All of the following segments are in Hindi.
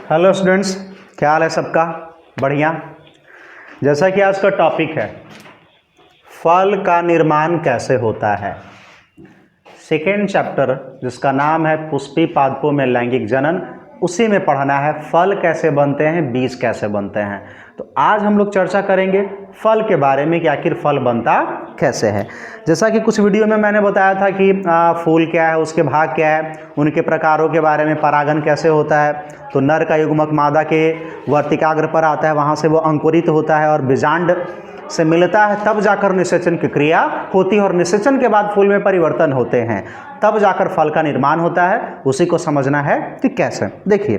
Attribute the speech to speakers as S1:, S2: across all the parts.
S1: हेलो स्टूडेंट्स, क्या हाल है सबका? बढ़िया। जैसा कि आज का टॉपिक है फल का निर्माण कैसे होता है, सेकेंड चैप्टर जिसका नाम है पुष्पी पादपों में लैंगिक जनन, उसी में पढ़ना है फल कैसे बनते हैं, बीज कैसे बनते हैं। तो आज हम लोग चर्चा करेंगे फल के बारे में कि आखिर फल बनता कैसे है। जैसा कि कुछ वीडियो में मैंने बताया था कि फूल क्या है, उसके भाग क्या है, उनके प्रकारों के बारे में, परागण कैसे होता है। तो नर का युग्मक मादा के वर्तिकाग्र पर आता है, वहाँ से वो अंकुरित होता है और बीजांड से मिलता है, तब जाकर निषेचन की क्रिया होती है और निषेचन के बाद फूल में परिवर्तन होते हैं, तब जाकर फल का निर्माण होता है। उसी को समझना है कि कैसे। देखिए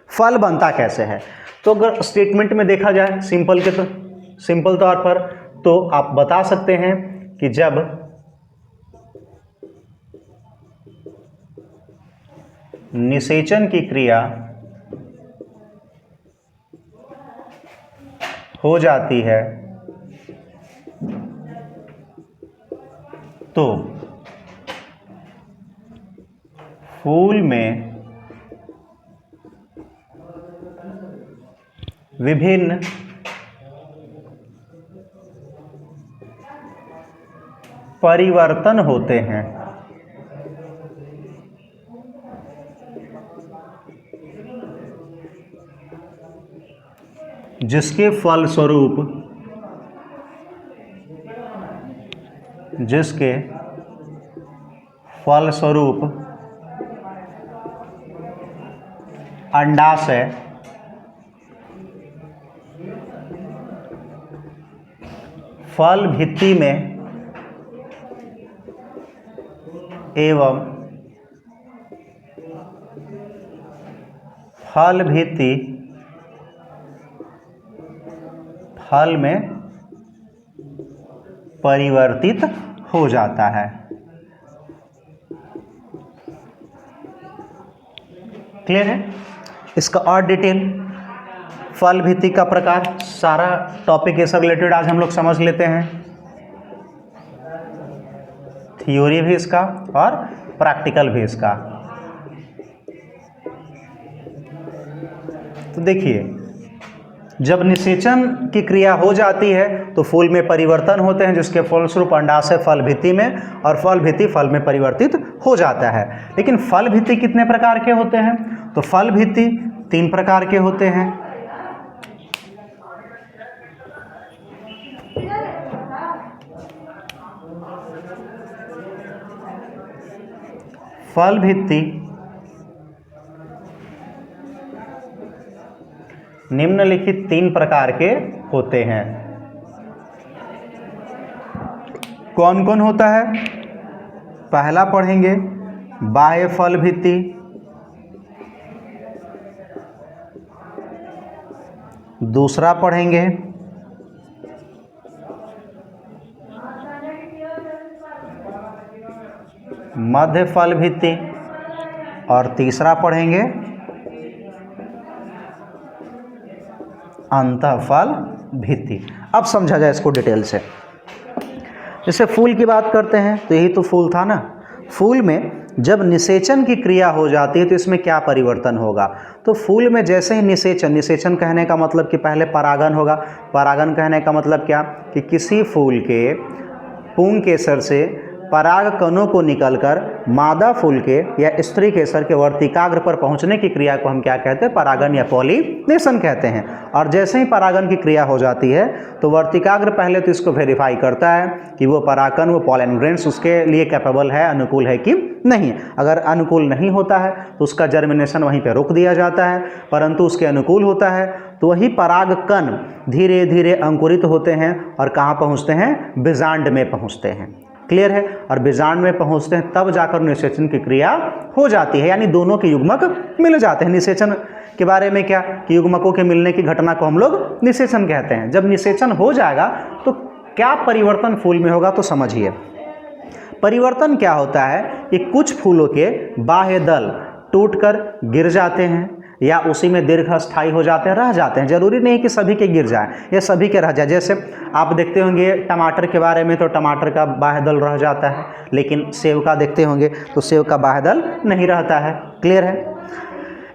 S1: फल बनता कैसे है। तो अगर स्टेटमेंट में देखा जाए सिंपल तौर पर तो आप बता सकते हैं कि जब निषेचन की क्रिया हो जाती है तो फूल में विभिन्न परिवर्तन होते हैं, जिसके फलस्वरूप अंडाशय फल भित्ति में एवं फल भित्ति फल में परिवर्तित हो जाता है। क्लियर है? इसका और डिटेल, फल भित्ति का प्रकार, सारा टॉपिक इससे रिलेटेड आज हम लोग समझ लेते हैं। थ्योरी भी इसका और प्रैक्टिकल भी इसका। तो देखिए जब निषेचन की क्रिया हो जाती है तो फूल में परिवर्तन होते हैं, जिसके फलस्वरूप अंडाशय फल भित्ति में और फल भित्ति फल में परिवर्तित हो जाता है। लेकिन फल भित्ति कितने प्रकार के होते हैं? तो फल भित्ति 3 प्रकार के होते हैं। फल भित्ति निम्नलिखित 3 प्रकार के होते हैं। कौन कौन होता है? पहला पढ़ेंगे बाह्य फल भित्ति, दूसरा पढ़ेंगे मध्य फल भित्ति और तीसरा पढ़ेंगे अंतःफल भित्ति। अब समझा जाए इसको डिटेल से। जैसे फूल की बात करते हैं तो यही तो फूल था ना। फूल में जब निषेचन की क्रिया हो जाती है तो इसमें क्या परिवर्तन होगा? तो फूल में जैसे ही निषेचन कहने का मतलब कि पहले परागण होगा। परागण कहने का मतलब क्या कि किसी फूल के पुंग केसर से पराग कणों को निकलकर मादा फूल के या स्त्री केसर के वर्तिकाग्र पर पहुंचने की क्रिया को हम क्या कहते हैं? परागण या पॉलिनेशन कहते हैं। और जैसे ही परागण की क्रिया हो जाती है तो वर्तिकाग्र पहले तो इसको वेरीफाई करता है कि वो परागकण, वो पॉलन ग्रेन्स उसके लिए कैपेबल है, अनुकूल है कि नहीं। अगर अनुकूल नहीं होता है तो उसका जर्मिनेशन वहीं पर रोक दिया जाता है, परंतु उसके अनुकूल होता है तो वही परागकण धीरे धीरे अंकुरित होते हैं और कहाँ पहुँचते हैं? बीजांड में पहुँचते हैं। क्लियर है? और बीजांड में पहुंचते हैं तब जाकर निषेचन की क्रिया हो जाती है, यानी दोनों के युग्मक मिल जाते हैं। निषेचन के बारे में क्या कि युग्मकों के मिलने की घटना को हम लोग निषेचन कहते हैं। जब निषेचन हो जाएगा तो क्या परिवर्तन फूल में होगा? तो समझिए परिवर्तन क्या होता है कि कुछ फूलों के बाह्य दल टूटकर गिर जाते हैं या उसी में दीर्घस्थायी हो जाते हैं, रह जाते हैं। जरूरी नहीं कि सभी के गिर जाएं या सभी के रह जाए। जैसे आप देखते होंगे टमाटर के बारे में तो टमाटर का बाह्य दल रह जाता है, लेकिन सेव का देखते होंगे तो सेव का बाह्य दल नहीं रहता है। क्लियर है?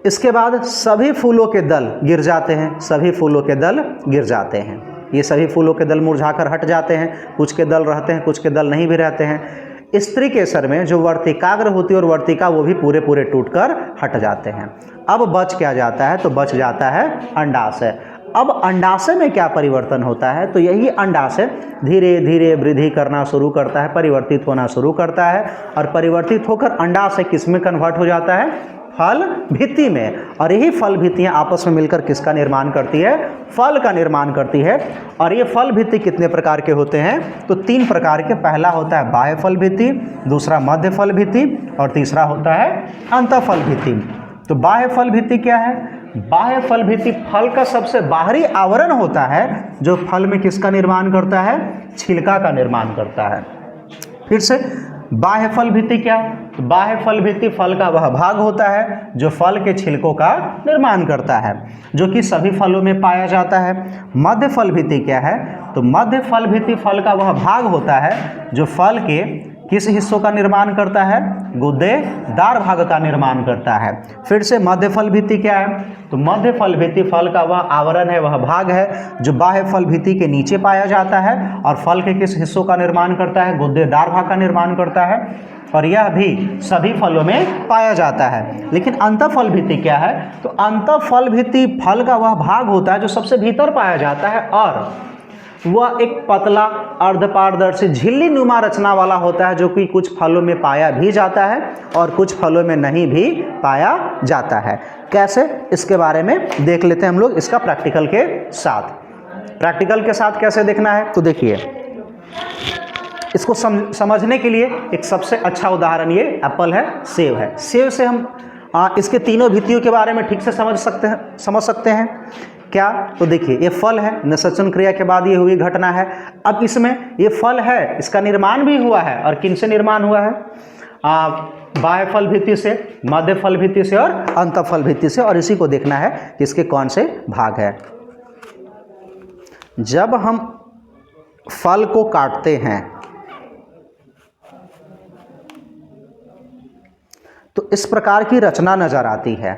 S1: इसके बाद सभी फूलों के दल गिर जाते हैं, सभी फूलों के दल गिर जाते हैं। ये सभी फूलों के दल मुरझाकर हट जाते हैं, कुछ के दल रहते हैं, कुछ के दल नहीं भी रहते हैं। स्त्री केसर में जो वर्तिकाग्र होती है और वर्तिका वो भी पूरे पूरे टूटकर हट जाते हैं। अब बच क्या जाता है, तो बच जाता है अंडाशय। अब अंडाशय में क्या परिवर्तन होता है, तो यही अंडाशय धीरे धीरे वृद्धि करना शुरू करता है, परिवर्तित होना शुरू करता है और परिवर्तित होकर अंडाशय किस में कन्वर्ट हो जाता है, फल भित्ति में। और यही फल भित्तियाँ आपस में मिलकर किसका निर्माण करती है, फल का निर्माण करती है। और ये फल भित्ति कितने प्रकार के होते हैं, तो 3 प्रकार के। पहला होता है बाह्य फल भित्ति, दूसरा मध्य फल भित्ति और तीसरा होता है अंतःफल भित्ति। तो बाह्य फल भित्ति क्या है, बाह्य फल भित्ति फल का सबसे बाहरी आवरण होता है जो फल में किसका निर्माण करता है, छिलका का निर्माण करता है। फिर से बाह्य फल भित्ति क्या है, तो बाह्य फल भित्ति फल का वह भाग होता है जो फल के छिलकों का निर्माण करता है, जो कि सभी फलों में पाया जाता है। मध्य फल भित्ति क्या है, तो मध्य फल भित्ति फल का वह भाग होता है जो फल के किस हिस्सों का निर्माण करता है, गुद्देदार भाग का निर्माण करता है। फिर से मध्य फल भित्ति क्या है, तो मध्य फल भित्ति फल का वह आवरण है, वह भाग है जो बाह्य फल भित्ति के नीचे पाया जाता है और फल के किस हिस्सों का निर्माण करता है, गुद्देदार भाग का निर्माण करता है। और यह भी सभी फलों में पाया जाता है। लेकिन अंतःफल भित्ति क्या है, तो अंतःफल भित्ति फल का वह भाग होता है जो सबसे भीतर पाया जाता है और वह एक पतला अर्धपारदर्शी झिल्ली नुमा रचना वाला होता है, जो कि कुछ फलों में पाया भी जाता है और कुछ फलों में नहीं भी पाया जाता है। कैसे, इसके बारे में देख लेते हैं हम लोग इसका प्रैक्टिकल के साथ। प्रैक्टिकल के साथ कैसे देखना है, तो देखिए इसको समझने के लिए एक सबसे अच्छा उदाहरण ये एप्पल है, सेब है। सेब से हम इसके तीनों भित्तियों के बारे में ठीक से समझ सकते हैं क्या, तो देखिए ये फल है, निषेचन क्रिया के बाद ये हुई घटना है। अब इसमें ये फल है, इसका निर्माण भी हुआ है और किन से निर्माण हुआ है, बाह्य फल भित्ति से, मध्य फल भित्ति से और अंतःफल भित्ति से। और इसी को देखना है कि इसके कौन से भाग है। जब हम फल को काटते हैं तो इस प्रकार की रचना नजर आती है।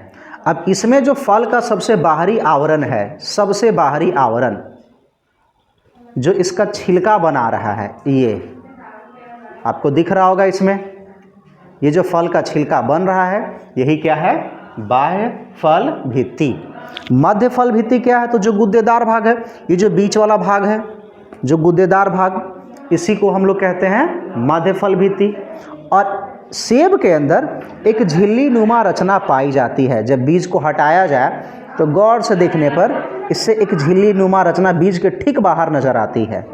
S1: अब इसमें जो फल का सबसे बाहरी आवरण है, सबसे बाहरी आवरण जो इसका छिलका बना रहा है, ये आपको दिख रहा होगा। इसमें ये जो फल का छिलका बन रहा है यही क्या है, बाह्य फल भित्ति। मध्य फल भित्ति क्या है, तो जो गुद्देदार भाग है, ये जो बीच वाला भाग है, जो गुद्देदार भाग, इसी को हम लोग कहते हैं मध्य फल भित्ति। और सेब के अंदर एक झिल्ली नुमा रचना पाई जाती है। जब बीज को हटाया जाए तो गौर से देखने पर इससे एक झिल्ली नुमा रचना बीज के ठीक बाहर नजर आती है।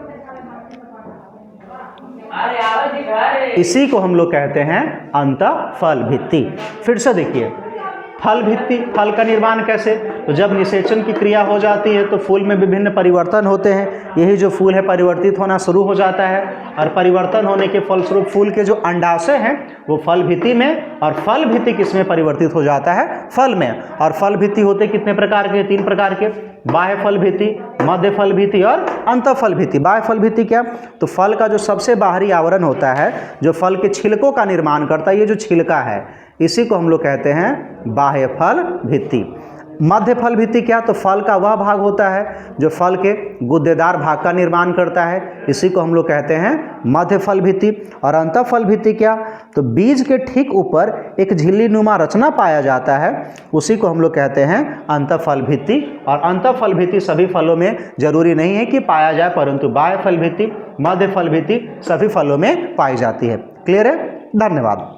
S1: इसी को हम लोग कहते हैं अंतःफल भित्ति। फिर से देखिए फल भित्ति, फल का निर्माण कैसे, तो जब निषेचन की क्रिया हो जाती है तो फूल में विभिन्न परिवर्तन होते हैं। यही जो फूल है परिवर्तित होना शुरू हो जाता है और परिवर्तन होने के फलस्वरूप फूल के जो अंडाशय हैं वो फल भित्ति में, और फल भित्ति किस में परिवर्तित हो जाता है, फल में। और फल भित्ति होते कितने प्रकार के, 3 प्रकार के, बाह्य फल भित्ति, मध्य फल भित्ति और अंतःफल भित्ति। बाह्य फल भित्ति क्या, तो फल का जो सबसे बाहरी आवरण होता है जो फल के छिलकों का निर्माण करता है, ये जो छिलका है इसी को हम लोग कहते हैं बाह्य फल भित्ति। मध्य फल भित्ति क्या, तो फल का वह भाग होता है जो फल के गुद्देदार भाग का निर्माण करता है, इसी को हम लोग कहते हैं मध्य फल भित्ति। और अंतःफल भित्ति क्या, तो बीज के ठीक ऊपर एक झिल्ली नुमा रचना पाया जाता है, उसी को हम लोग कहते हैं अंतःफल भित्ति। और अंतःफल भित्ति सभी फलों में जरूरी नहीं है कि पाया जाए, परंतु बाह्य फल भित्ति, मध्य फल भित्ति सभी फलों में पाई जाती है। क्लियर है, धन्यवाद।